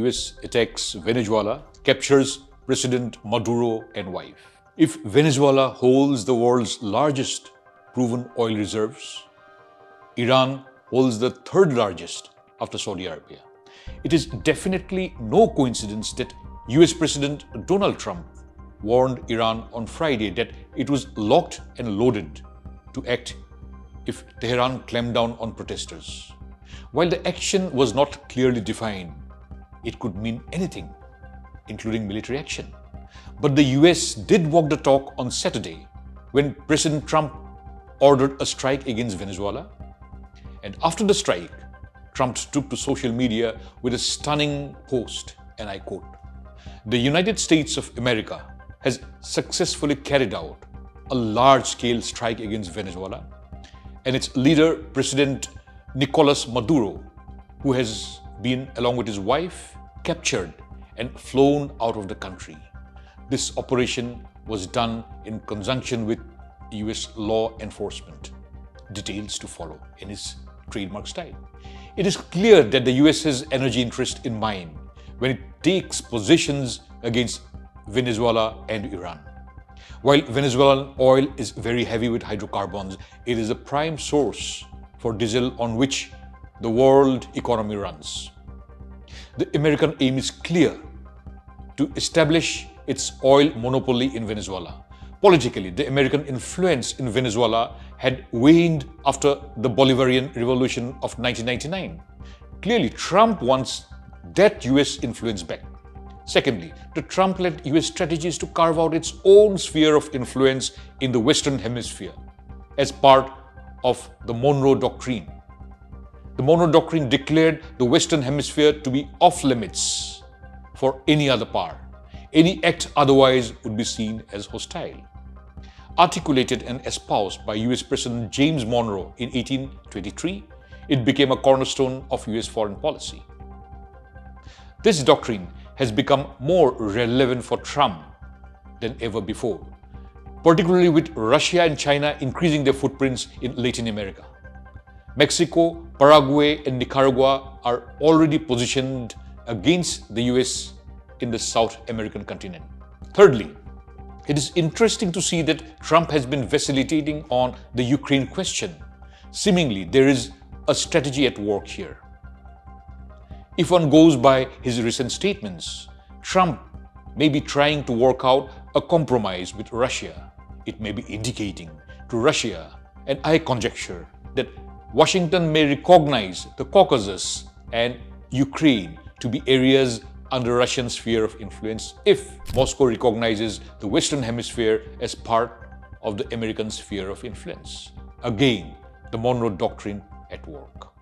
US attacks Venezuela, captures President Maduro and wife. If Venezuela holds the world's largest proven oil reserves, Iran holds the third largest after Saudi Arabia. It is definitely no coincidence that US President Donald Trump warned Iran on Friday that it was locked and loaded to act if Tehran clamped down on protesters. While the action was not clearly defined, it could mean anything, including military action. But the US did walk the talk on Saturday when President Trump ordered a strike against Venezuela. And after the strike, Trump took to social media with a stunning post, and I quote, "The United States of America has successfully carried out a large-scale strike against Venezuela, and its leader, President Nicolas Maduro, who has been, along with his wife, captured and flown out of the country. This operation was done in conjunction with US law enforcement. Details to follow," in his trademark style. It is clear that the US has energy interest in mind when it takes positions against Venezuela and Iran. While Venezuelan oil is very heavy with hydrocarbons, it is a prime source for diesel on which the world economy runs. The American aim is clear: to establish its oil monopoly in Venezuela. Politically, the American influence in Venezuela had waned after the Bolivarian Revolution of 1999. Clearly, Trump wants that US influence back. Secondly, the Trump-led US strategy is to carve out its own sphere of influence in the Western Hemisphere as part of the Monroe Doctrine. The Monroe Doctrine declared the Western Hemisphere to be off-limits for any other power. Any act otherwise would be seen as hostile. Articulated and espoused by US President James Monroe in 1823, it became a cornerstone of US foreign policy. This doctrine has become more relevant for Trump than ever before, particularly with Russia and China increasing their footprints in Latin America. Mexico, Paraguay, and Nicaragua are already positioned against the US in the South American continent. Thirdly, it is interesting to see that Trump has been vacillating on the Ukraine question. Seemingly, there is a strategy at work here. If one goes by his recent statements, Trump may be trying to work out a compromise with Russia. It may be indicating to Russia, and I conjecture, that Washington may recognize the Caucasus and Ukraine to be areas under Russian sphere of influence if Moscow recognizes the Western Hemisphere as part of the American sphere of influence. Again, the Monroe Doctrine at work.